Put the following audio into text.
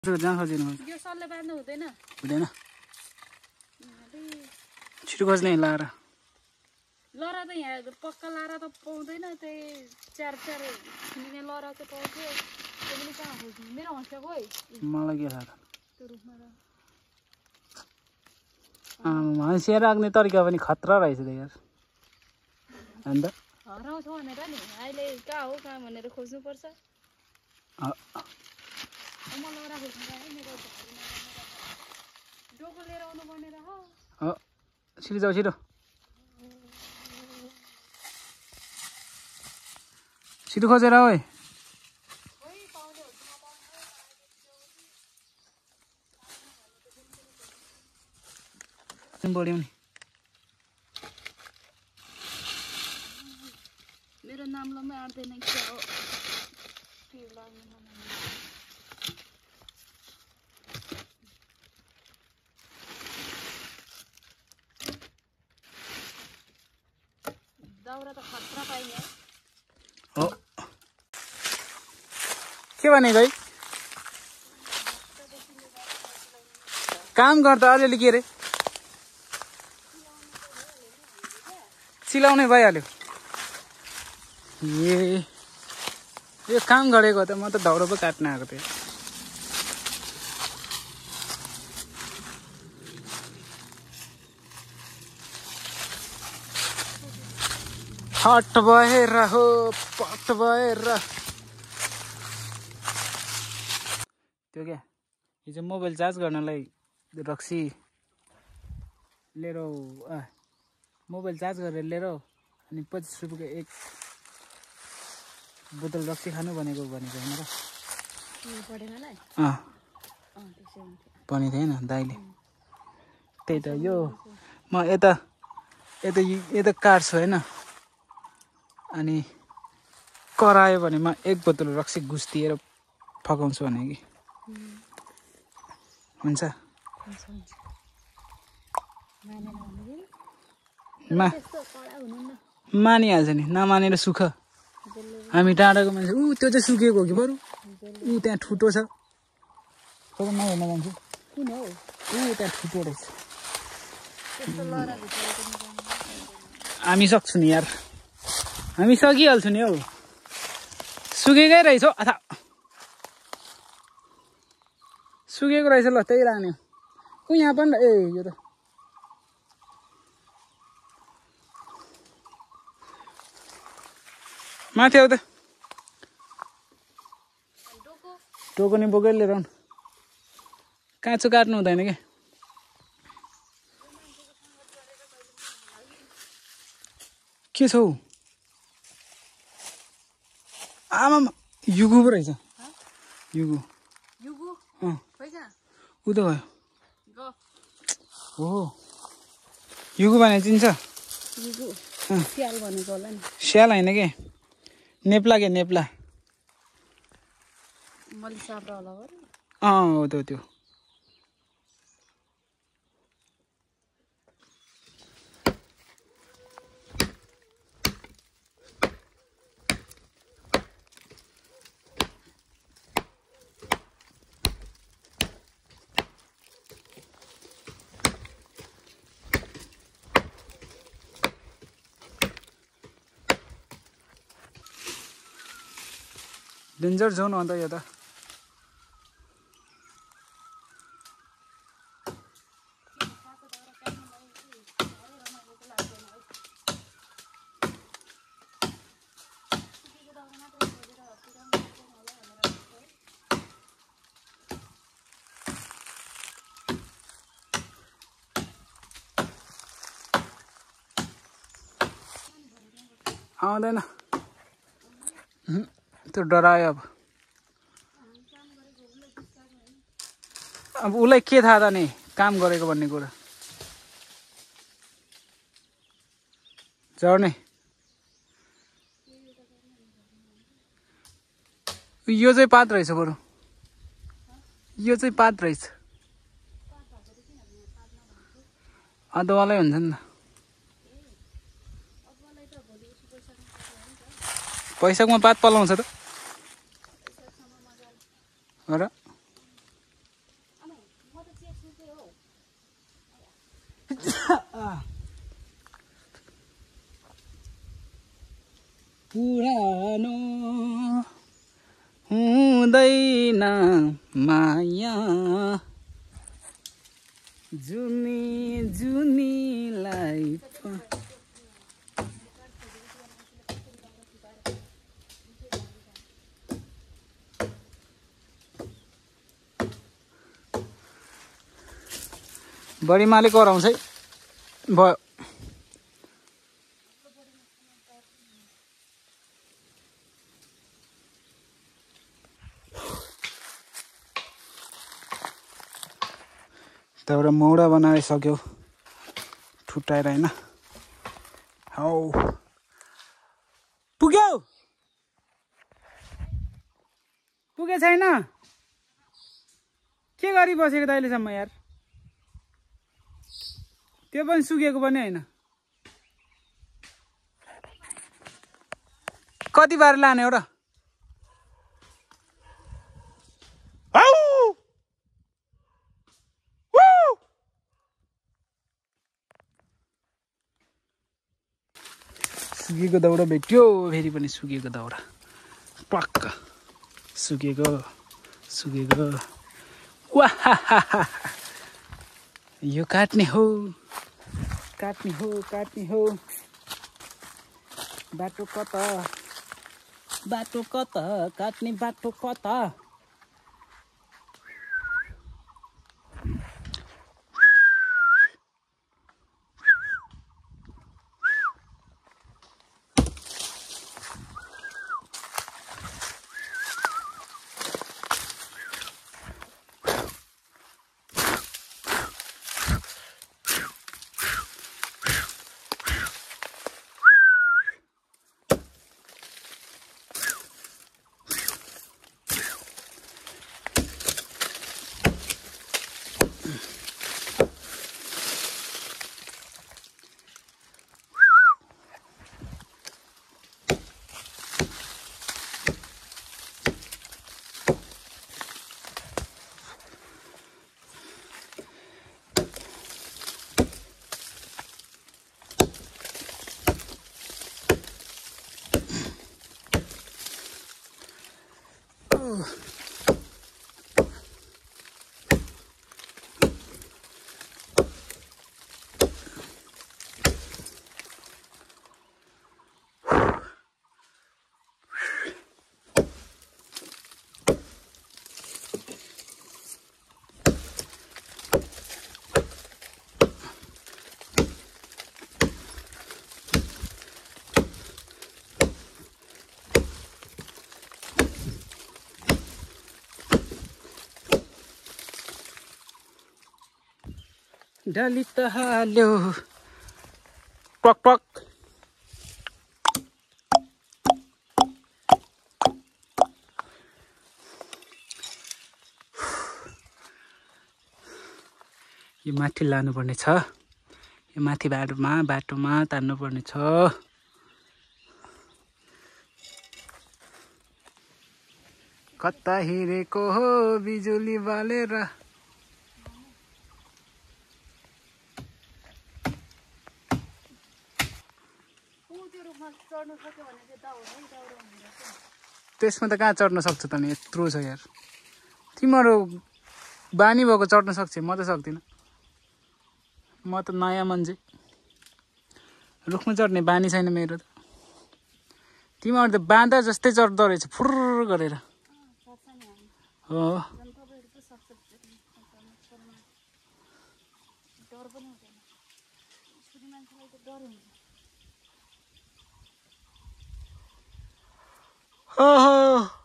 जहाँ खोजिनु यो सल्ले बाँध्नु हुँदैन हुँदैन छिटो खोज्ने लाएर लरा त यहाँ पक्का लारा त पाउँदैन त्यही चार छिने लरा चाहिँ पाउँथ्यो त्यो पनि कहाँ खोज्नु मेरो हँसिया गयो मलाई के थाहा त्यो रुखमा हँसिया राख्ने तरिका पनि खतरा रहेछ त यार अन्त हराउँछ भनेर नि अहिले कहाँ हो कहाँ भनेर खोज्नुपर्छ म लरा खोज्नु गएँ मेरो डोको लिएर आउनु पर्ने रह छिटो जाऊ छिटो छिटो खोजेर ओइ बढ्यौ नि मेरो नामलाई आँट्दैन क्या हो दाउरा त खतरा पाइने हो के भनेको है काम गर्दा अलिअलि के अरे चिलाउने भइहाल्यो यो काम गरेको त म त दाउरा पो काट्न आएको थिएँ हट भएर हो पट भएर त्यो क्या यो चाहिँ मोबाइल चार्ज गर्नलाई रक्सी लिएर मोबाइल चार्ज गरेर लिएर अनि 25 रुपियाँको एक बोतल रक्सी खानु भनेको होइन र पनि थिएन दाइले त्यही त यो म यता काट्छु होइन अनि करायो भने म एक बोतल रक्सी गुस्तिएर फकाउँछु भने कि हुन्छ मानिहाल्छ नि नमानेर सुख हामी टाढाको मान्छे त्यो चाहिँ सुकेको हो कि बरु त्यहाँ ठुटो छ कता नहेर्न जान्छु त्यहाँ ठुटो रहेछ हामी सक्छु नि यार हामी सकिहाल्छु नि हौ सुकेकै रहेछ हौ अथा सुकेको रहेछ ल त्यही लाने यहाँ पनि यो त माथि आऊ त टोको नि बोकेर लिएर आउनु काँचो काट्नु हुँदैन क्या के छौ आमा युगु पो रहेछ युगु उ त भयो हो युगु भने चिन्छ स्याल होइन के नेप्ला के नेप्ला हो त त्यो डेन्जर जोन हो त यो त आउँदैन त्यो डरायो अब उसलाई के थाहा त नि काम गरेको भन्ने कुरा चढ्ने यो चाहिँ पात रहेछ बरु यो चाहिँ पात रहेछ अदुवालै हुन्छ नि त पैसाकोमा पात पलाउँछ त हो र पुरानो हुँदैन माया जुनी जुनीलाई बढी मालिक कराउँछ है भयो त्यहाँबाट मौडा बनाइसक्यो ठुटाएर होइन हौ पुग्यो पुगे छैन के गरी बसेको त अहिलेसम्म यार त्यो पनि सुकेको पनि होइन कति बार लाने हो र सुकेको दाउरा भेट्यो फेरि पनि सुकेको दाउरा पक्का सुकेको सुकेको वाह यो काट्ने हो काट्ने हो काट्ने हो बाटो कता काट्ने बाटो कता डाली त हाल्यो पक पक यो माथि लानुपर्ने छ यो माथि बाटोमा तान्नुपर्ने छ कता हिँडेको हो बिजुली बालेर त्यसमा त कहाँ चढ्न सक्छ त नि यत्रो छ यार तिमीहरू बानी भएको चढ्न सक्छ म त सक्दिनँ म त नयाँ मान्छे रुखमा चढ्ने बानी छैन मेरो त तिमीहरू त बाँधा जस्तै चढ्दो रहेछ फुर्र गरेर हो Oh